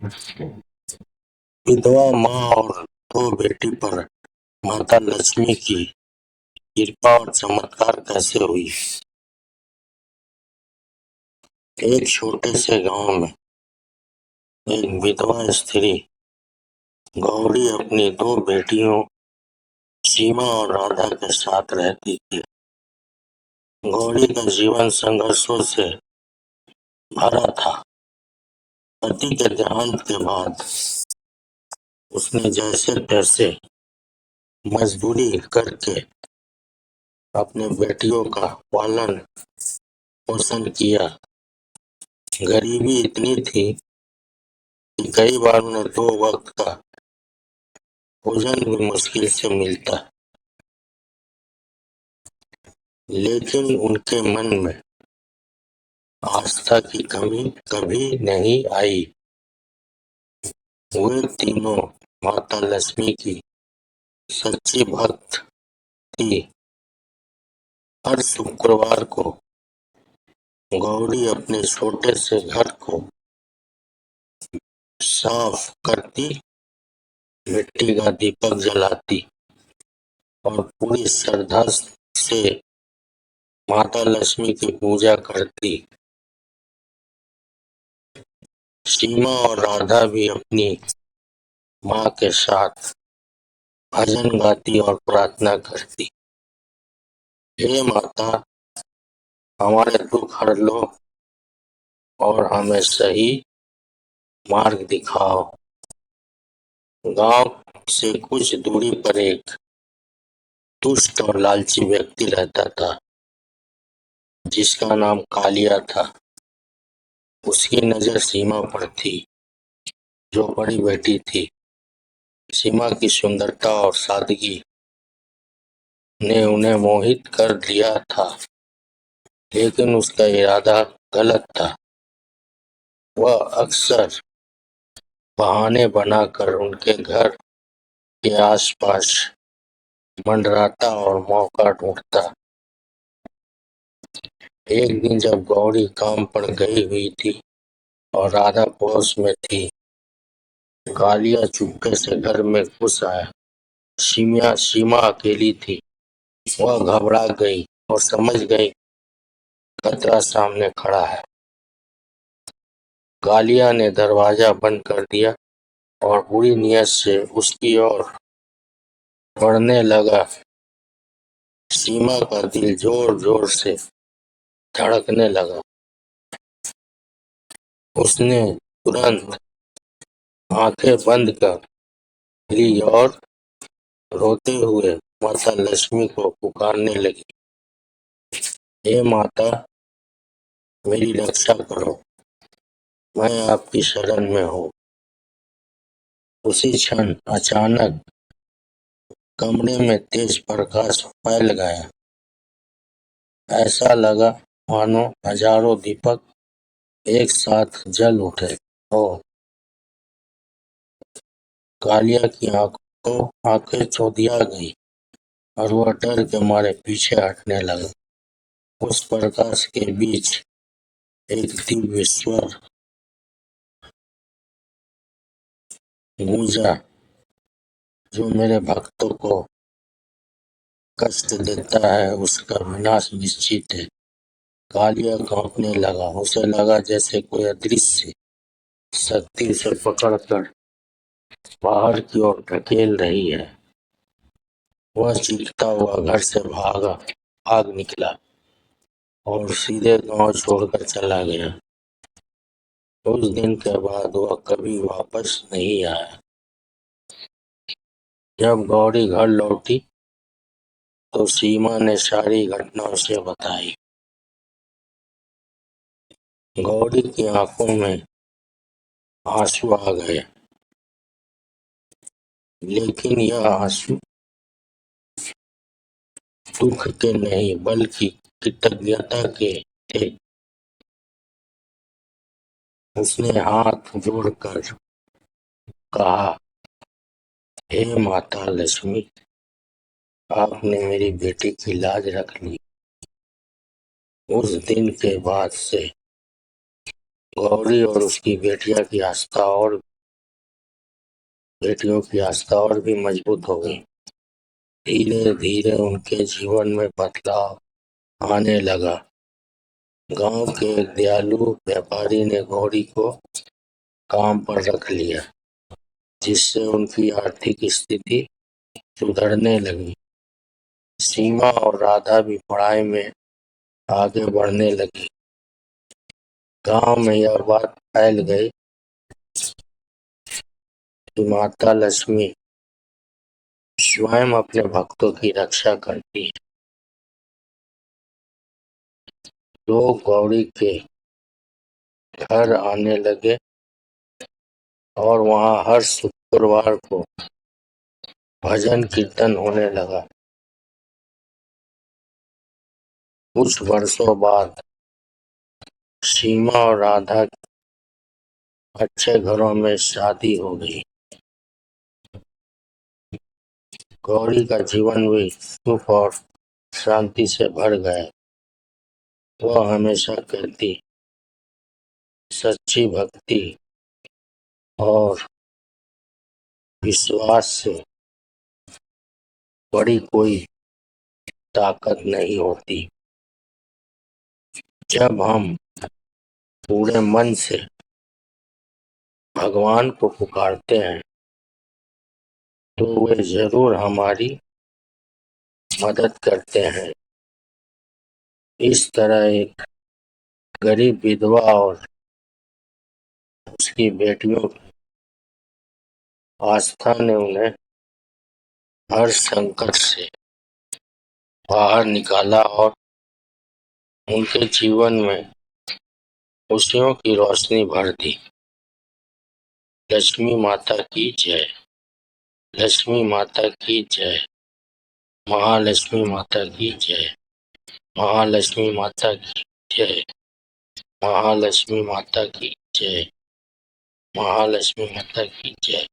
विधवा माँ और दो बेटी पर माता लक्ष्मी की कृपा और चमत्कार कैसे हुई। एक छोटे से गांव में एक विधवा स्त्री गौरी अपनी दो बेटियों सीमा और राधा के साथ रहती थी। गौरी का जीवन संघर्षों से भरा था। पति के देहांत के बाद उसने जैसे तैसे मजदूरी करके अपने बेटियों का पालन पोषण किया। गरीबी इतनी थी कि कई बार उन्हें दो वक्त का भोजन भी मुश्किल से मिलता, लेकिन उनके मन में आस्था की कमी कभी नहीं आई। वे तीनों माता लक्ष्मी की सच्ची भक्त थी। हर शुक्रवार को गौरी अपने छोटे से घर को साफ करती, मिट्टी का दीपक जलाती और पूरी श्रद्धा से माता लक्ष्मी की पूजा करती। सीमा और राधा भी अपनी माँ के साथ भजन गाती और प्रार्थना करती। हे माता, हमारे दुख हर लो और हमें सही मार्ग दिखाओ। गांव से कुछ दूरी पर एक दुष्ट और लालची व्यक्ति रहता था, जिसका नाम कालिया था। उसकी नजर सीमा पर थी, जो बड़ी बेटी थी। सीमा की सुंदरता और सादगी ने उन्हें मोहित कर दिया था, लेकिन उसका इरादा गलत था। वह अक्सर बहाने बनाकर उनके घर के आसपास मंडराता और मौका ढूंढता। एक दिन जब गौरी काम पर गई हुई थी और राधा पड़ोस में थी, कालिया चुपके से घर में घुस आया। सीमा अकेली थी। वह घबरा गई और समझ गई खतरा सामने खड़ा है। कालिया ने दरवाजा बंद कर दिया और बुरी नीयत से उसकी ओर बढ़ने लगा। सीमा का दिल जोर जोर से धड़कने लगा। उसने तुरंत आंखें बंद कर ली और रोते हुए माता लक्ष्मी को पुकारने लगी। हे माता, मेरी रक्षा करो, मैं आपकी शरण में हूँ। उसी क्षण अचानक कमरे में तेज प्रकाश फैल गया। ऐसा लगा मानो हजारों दीपक एक साथ जल उठे हो। कालिया की आंखें चौंधिया गई और वह डर के मारे पीछे हटने लगा। उस प्रकाश के बीच एक दिव्य स्वर गूंजा, जो मेरे भक्तों को कष्ट देता है उसका विनाश निश्चित है। कालिया कांपने लगा। उसे लगा जैसे कोई अदृश्य शक्ति उसे पकड़कर बाहर की ओर ढकेल रही है। वह चीखता हुआ घर से भाग निकला और सीधे गांव छोड़कर चला गया। उस दिन के बाद वह कभी वापस नहीं आया। जब गौरी घर लौटी तो सीमा ने सारी घटना उसे बताई। गौरी की आंखों में आंसू आ गए, लेकिन यह आंसू दुख के नहीं बल्कि कृतज्ञता के थे। उसने हाथ जोड़कर कहा, हे माता लक्ष्मी, आपने मेरी बेटी की लाज रख ली। उस दिन के बाद से गौरी और उसकी बेटिया की आस्था और बेटियों की आस्था और भी मजबूत हो गई। धीरे धीरे उनके जीवन में बदलाव आने लगा। गांव के एक दयालु व्यापारी ने गौरी को काम पर रख लिया, जिससे उनकी आर्थिक स्थिति सुधरने लगी। सीमा और राधा भी पढ़ाई में आगे बढ़ने लगी। गांव में यह बात फैल गई कि माता लक्ष्मी स्वयं अपने भक्तों की रक्षा करती है। लोग गौरी के घर आने लगे और वहां हर शुक्रवार को भजन कीर्तन होने लगा। कुछ वर्षों बाद सीमा और राधा की अच्छे घरों में शादी हो गई। गौरी का जीवन भी सुख और शांति से भर गया। वह हमेशा कहती, सच्ची भक्ति और विश्वास से बड़ी कोई ताकत नहीं होती। जब हम पूरे मन से भगवान को पुकारते हैं तो वे जरूर हमारी मदद करते हैं। इस तरह एक गरीब विधवा और उसकी बेटियों की आस्था ने उन्हें हर संकट से बाहर निकाला और उनके जीवन में खुशियों की रोशनी भर दी। लक्ष्मी माता की जय। लक्ष्मी माता की जय। महालक्ष्मी माता की जय। महालक्ष्मी माता की जय। महालक्ष्मी माता की जय। महालक्ष्मी माता की जय।